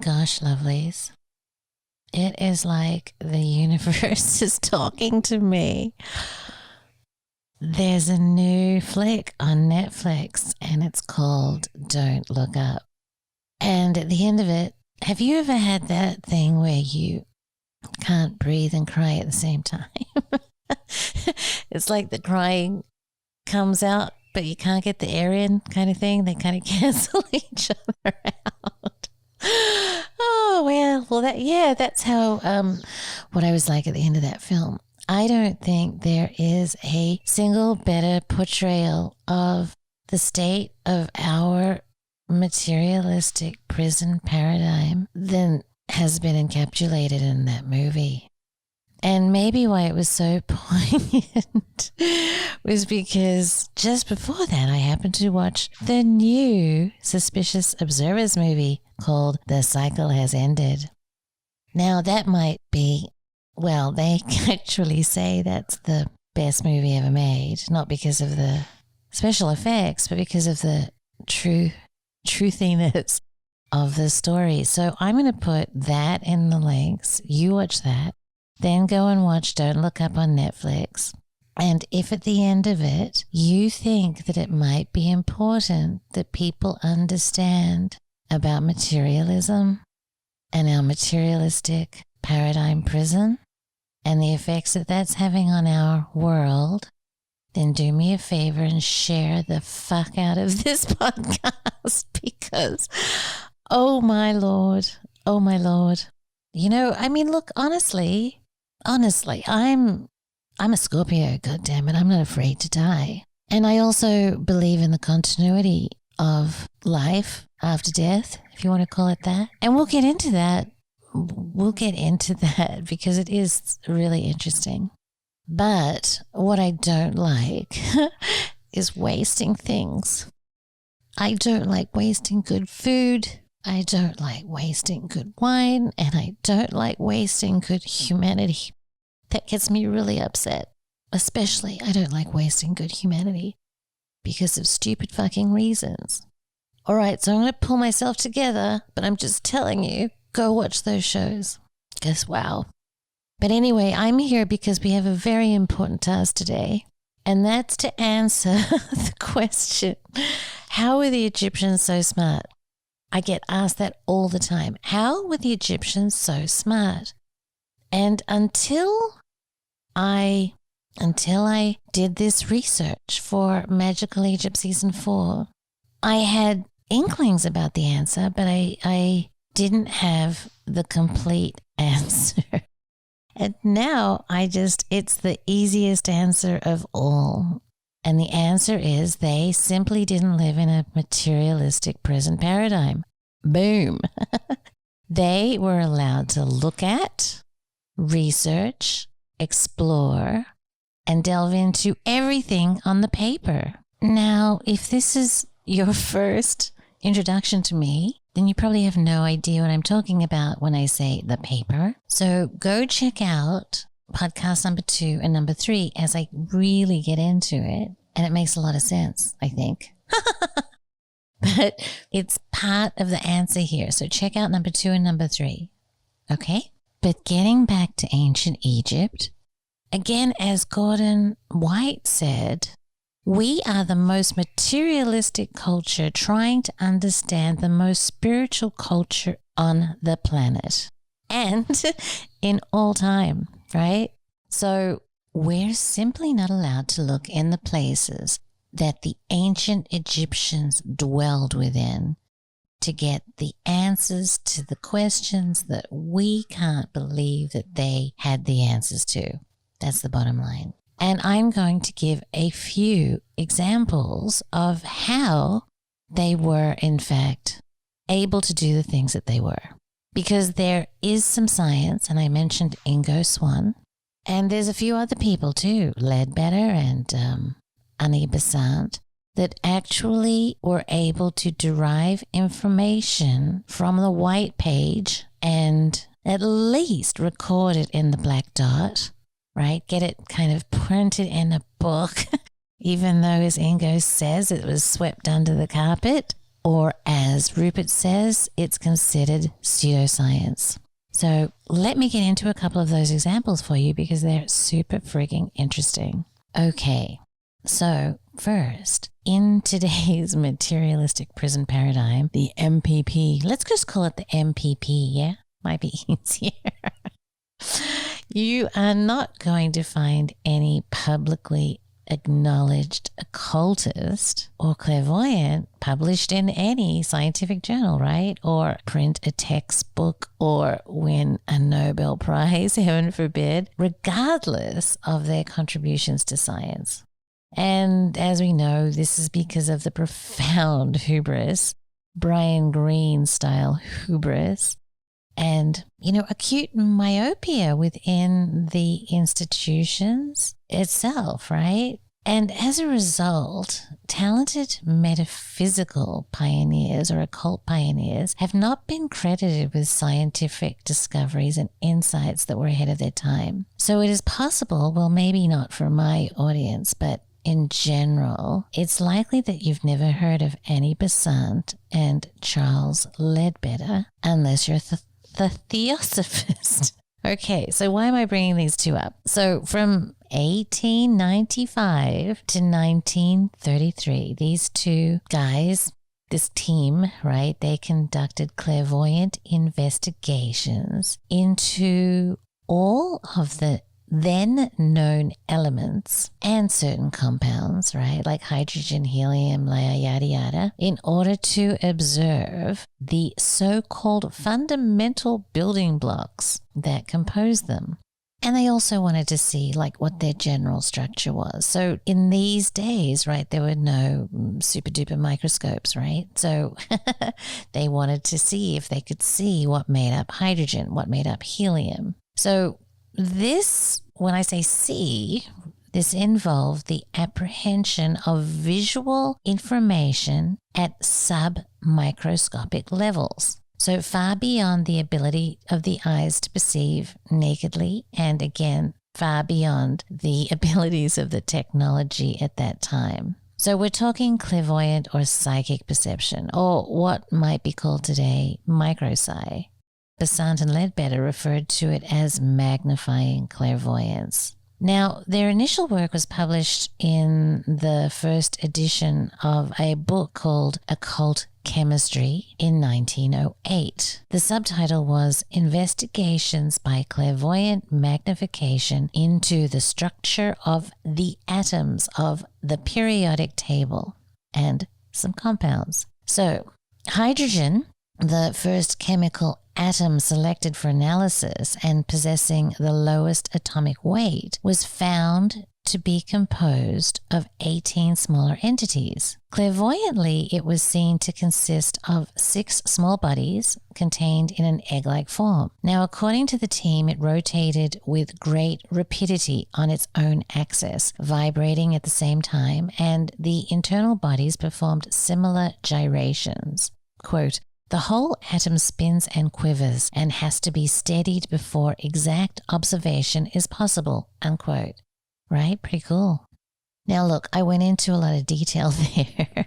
gosh, lovelies. It is like the universe is talking to me. There's a new flick on Netflix and it's called Don't Look Up. And at the end of it, have you ever had that thing where you can't breathe and cry at the same time? It's like the crying comes out, but you can't get the air in kind of thing. They kind of cancel each other out. Oh, well, that's how, what I was like at the end of that film. I don't think there is a single better portrayal of the state of our materialistic prison paradigm than has been encapsulated in that movie. And maybe why it was so poignant was because just before that, I happened to watch the new Suspicious Observers movie called The Cycle Has Ended. Now, that might be, well, they actually say that's the best movie ever made, not because of the special effects, but because of the truthiness of the story. So I'm going to put that in the links. You watch that. Then go and watch Don't Look Up on Netflix. And if at the end of it, you think that it might be important that people understand about materialism and our materialistic paradigm prison and the effects that that's having on our world, then do me a favor and share the fuck out of this podcast because, oh my Lord. You know, I mean, look, honestly, I'm a Scorpio, goddammit. I'm not afraid to die. And I also believe in the continuity of life after death, if you want to call it that. And we'll get into that. Because it is really interesting. But what I don't like is wasting things. I don't like wasting good food. I don't like wasting good wine, and I don't like wasting good humanity. That gets me really upset. Especially, I don't like wasting good humanity because of stupid fucking reasons. All right, so I'm going to pull myself together, but I'm just telling you, go watch those shows. Because, wow. But anyway, I'm here because we have a very important task today, and that's to answer the question, how were the Egyptians so smart? I get asked that all the time. How were the Egyptians so smart? And until I did this research for Magical Egypt Season 4, I had inklings about the answer, but I didn't have the complete answer. And now it's the easiest answer of all. And the answer is they simply didn't live in a materialistic prison paradigm. Boom. They were allowed to look at, research, explore, and delve into everything on the paper. Now, if this is your first introduction to me, then you probably have no idea what I'm talking about when I say the paper. So go check out podcast number 2 and number 3 as I really get into it. And it makes a lot of sense, I think. But it's part of the answer here. So check out number 2 and number 3. Okay? But getting back to ancient Egypt, again, as Gordon White said, we are the most materialistic culture trying to understand the most spiritual culture on the planet and in all time, right? So we're simply not allowed to look in the places that the ancient Egyptians dwelled within to get the answers to the questions that we can't believe that they had the answers to. That's the bottom line. And I'm going to give a few examples of how they were, in fact, able to do the things that they were. Because there is some science, and I mentioned Ingo Swann, and there's a few other people too, Ledbetter and Annie Besant, that actually were able to derive information from the white page and at least record it in the black dot, right? Get it kind of printed in a book, even though, as Ingo says, it was swept under the carpet. or as Rupert says, it's considered pseudoscience. So let me get into a couple of those examples for you because they're super frigging interesting. Okay, so first, in today's materialistic prison paradigm, the MPP, let's just call it the MPP, yeah? Might be easier. You are not going to find any publicly acknowledged occultist or clairvoyant published in any scientific journal, right? Or print a textbook or win a Nobel Prize, heaven forbid, regardless of their contributions to science. And as we know, this is because of the profound hubris, Brian Greene style hubris, and, acute myopia within the institutions itself, right? And as a result, talented metaphysical pioneers or occult pioneers have not been credited with scientific discoveries and insights that were ahead of their time. So it is possible, well, maybe not for my audience, but in general, it's likely that you've never heard of Annie Besant and Charles Ledbetter unless you're the theosophist. Okay, so why am I bringing these two up? So from 1895 to 1933, these two guys, this team, right, they conducted clairvoyant investigations into all of the then known elements and certain compounds, right, like hydrogen, helium, yada, yada, in order to observe the so-called fundamental building blocks that compose them. And they also wanted to see what their general structure was. So in these days, right, there were no super duper microscopes, right? So they wanted to see if they could see what made up hydrogen, what made up helium. So this, when I say see, this involved the apprehension of visual information at sub-microscopic levels. So far beyond the ability of the eyes to perceive nakedly, and again, far beyond the abilities of the technology at that time. So we're talking clairvoyant or psychic perception, or what might be called today micropsy. Besant and Ledbetter referred to it as magnifying clairvoyance. Now, their initial work was published in the first edition of a book called Occult Chemistry in 1908. The subtitle was Investigations by Clairvoyant Magnification into the Structure of the Atoms of the Periodic Table and some compounds. So, hydrogen, the first chemical atom selected for analysis and possessing the lowest atomic weight, was found to be composed of 18 smaller entities. Clairvoyantly, it was seen to consist of 6 small bodies contained in an egg-like form. Now, according to the team, it rotated with great rapidity on its own axis, vibrating at the same time, and the internal bodies performed similar gyrations. Quote, "The whole atom spins and quivers and has to be steadied before exact observation is possible," unquote. Right? Pretty cool. Now look, I went into a lot of detail there,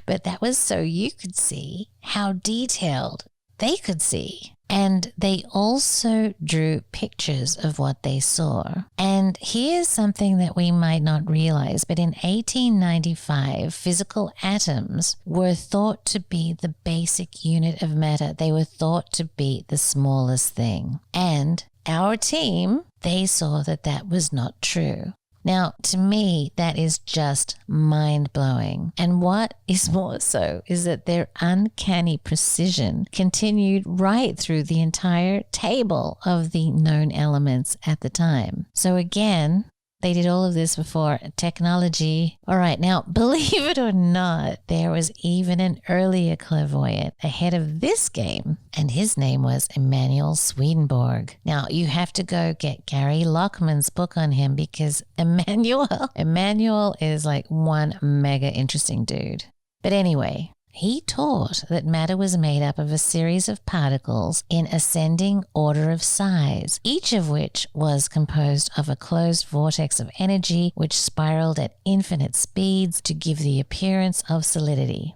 but that was so you could see how detailed they could see. And they also drew pictures of what they saw. And here's something that we might not realize, but in 1895, physical atoms were thought to be the basic unit of matter. They were thought to be the smallest thing. And our team, they saw that that was not true. Now, to me, that is just mind-blowing. And what is more so is that their uncanny precision continued right through the entire table of the known elements at the time. So again, they did all of this before technology. All right, now, believe it or not, there was even an earlier clairvoyant ahead of this game, and his name was Emanuel Swedenborg. Now, you have to go get Gary Lockman's book on him because Emanuel is like one mega interesting dude. But anyway, he taught that matter was made up of a series of particles in ascending order of size, each of which was composed of a closed vortex of energy which spiraled at infinite speeds to give the appearance of solidity.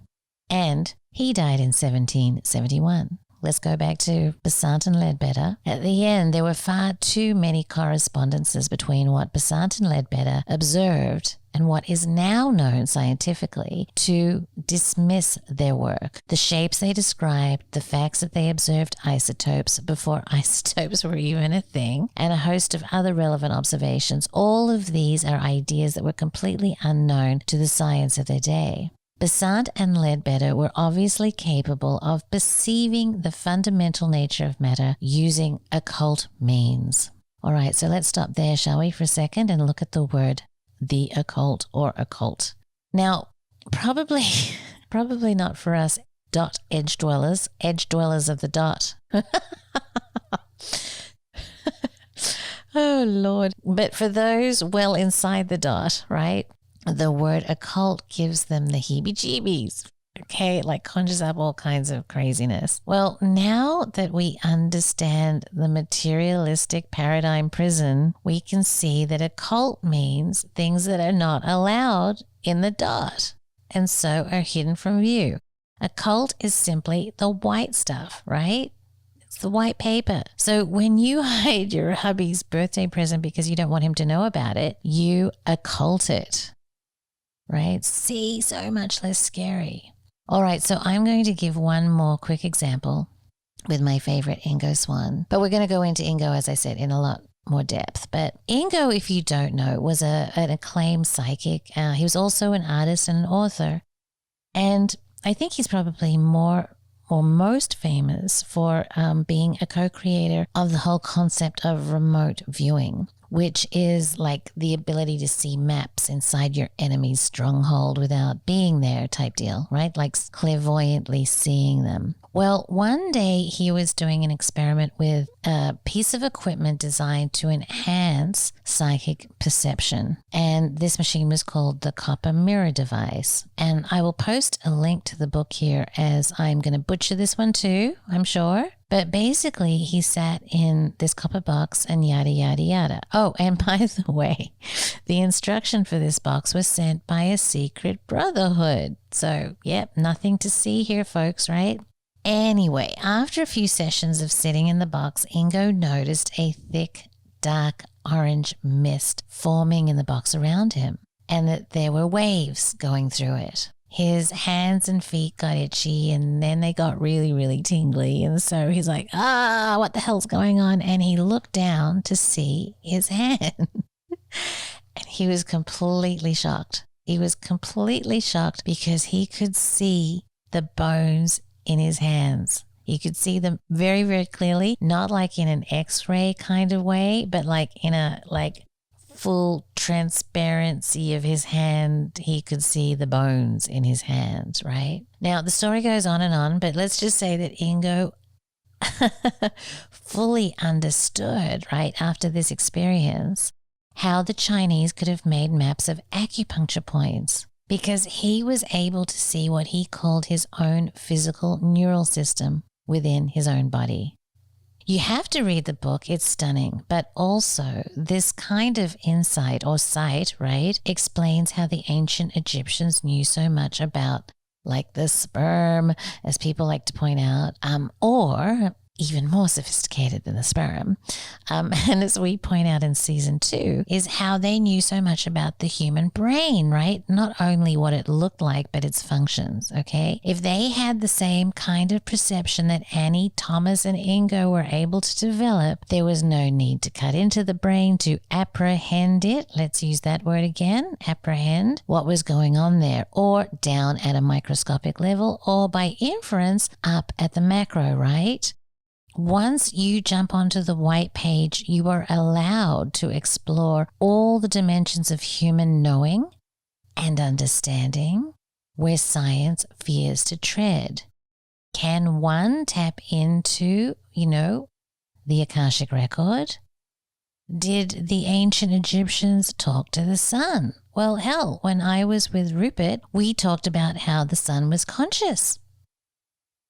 And he died in 1771. Let's go back to Besant and Leadbetter. At the end, there were far too many correspondences between what Besant and Leadbetter observed and what is now known scientifically to dismiss their work. The shapes they described, the facts that they observed isotopes before isotopes were even a thing, and a host of other relevant observations. All of these are ideas that were completely unknown to the science of their day. Besant and Leadbetter were obviously capable of perceiving the fundamental nature of matter using occult means. All right, so let's stop there, shall we, for a second and look at the word the occult or occult. Now, probably not for us dot edge dwellers of the dot. Oh, Lord. But for those well inside the dot, right? The word occult gives them the heebie-jeebies, okay? Like conjures up all kinds of craziness. Well, now that we understand the materialistic paradigm prison, we can see that occult means things that are not allowed in the dot and so are hidden from view. Occult is simply the white stuff, right? It's the white paper. So when you hide your hubby's birthday present because you don't want him to know about it, you occult it. Right? See, so much less scary. All right, so I'm going to give one more quick example with my favorite Ingo Swann. But we're going to go into Ingo, as I said, in a lot more depth. But Ingo, if you don't know, was an acclaimed psychic. He was also an artist and an author. And I think he's probably most famous for being a co-creator of the whole concept of remote viewing, which is like the ability to see maps inside your enemy's stronghold without being there type deal, right? Like clairvoyantly seeing them. Well, one day he was doing an experiment with a piece of equipment designed to enhance psychic perception. And this machine was called the copper mirror device. And I will post a link to the book here, as I'm going to butcher this one too, I'm sure. But basically, he sat in this copper box and yada, yada, yada. Oh, and by the way, the instruction for this box was sent by a secret brotherhood. So, yep, nothing to see here, folks, right? Anyway, after a few sessions of sitting in the box, Ingo noticed a thick, dark orange mist forming in the box around him, and that there were waves going through it. His hands and feet got itchy, and then they got really, really tingly. And so he's like, what the hell's going on? And he looked down to see his hand. And he was completely shocked. He was completely shocked because he could see the bones in his hands. You could see them very, very clearly, not like in an X-ray kind of way, but like in a full transparency of his hand. He could see the bones in his hands, right? Now, the story goes on, but let's just say that Ingo fully understood, right, after this experience, how the Chinese could have made maps of acupuncture points, because he was able to see what he called his own physical neural system within his own body. You have to read the book, it's stunning, but also this kind of insight or sight, right, explains how the ancient Egyptians knew so much about like the sperm, as people like to point out, or even more sophisticated than the sperm. And as we point out in season 2, is how they knew so much about the human brain, right? Not only what it looked like, but its functions, okay? If they had the same kind of perception that Annie, Thomas, and Ingo were able to develop, there was no need to cut into the brain to apprehend it. Let's use that word again, apprehend what was going on there, or down at a microscopic level, or by inference up at the macro, right? Once you jump onto the white page, you are allowed to explore all the dimensions of human knowing and understanding where science fears to tread. Can one tap into, the Akashic record? Did the ancient Egyptians talk to the sun? Well, hell, when I was with Rupert, we talked about how the sun was conscious.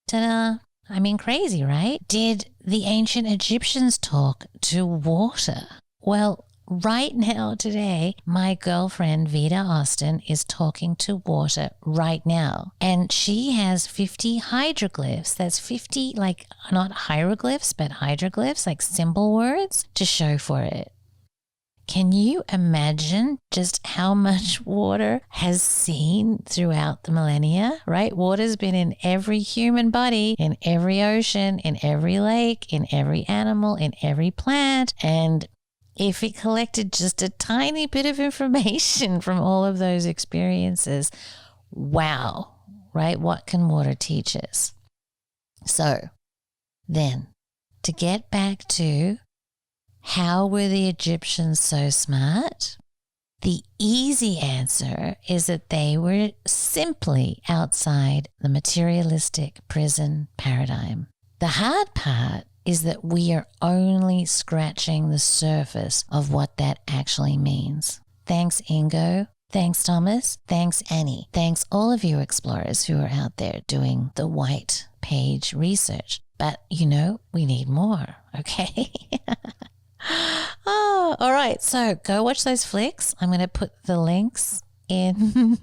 Ta-da! I mean, crazy, right? Did the ancient Egyptians talk to water? Well, right now today, my girlfriend Veda Austin is talking to water right now. And she has 50 hydroglyphs. That's 50, like not hieroglyphs, but hydroglyphs, like symbol words to show for it. Can you imagine just how much water has seen throughout the millennia, right? Water's been in every human body, in every ocean, in every lake, in every animal, in every plant. And if it collected just a tiny bit of information from all of those experiences, wow, right? What can water teach us? So then, to get back to how were the Egyptians so smart? The easy answer is that they were simply outside the materialistic prison paradigm. The hard part is that we are only scratching the surface of what that actually means. Thanks, Ingo. Thanks, Thomas. Thanks, Annie. Thanks, all of you explorers who are out there doing the white page research. But, we need more, okay? Oh, all right. So go watch those flicks. I'm going to put the links in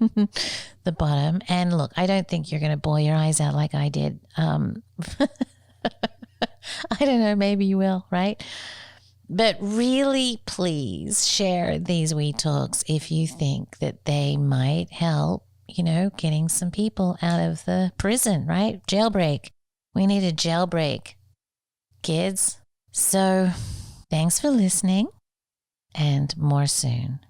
the bottom. And look, I don't think you're going to bawl your eyes out like I did. I don't know. Maybe you will, right? But really, please share these wee talks if you think that they might help, getting some people out of the prison, right? Jailbreak. We need a jailbreak, kids. So thanks for listening, and more soon.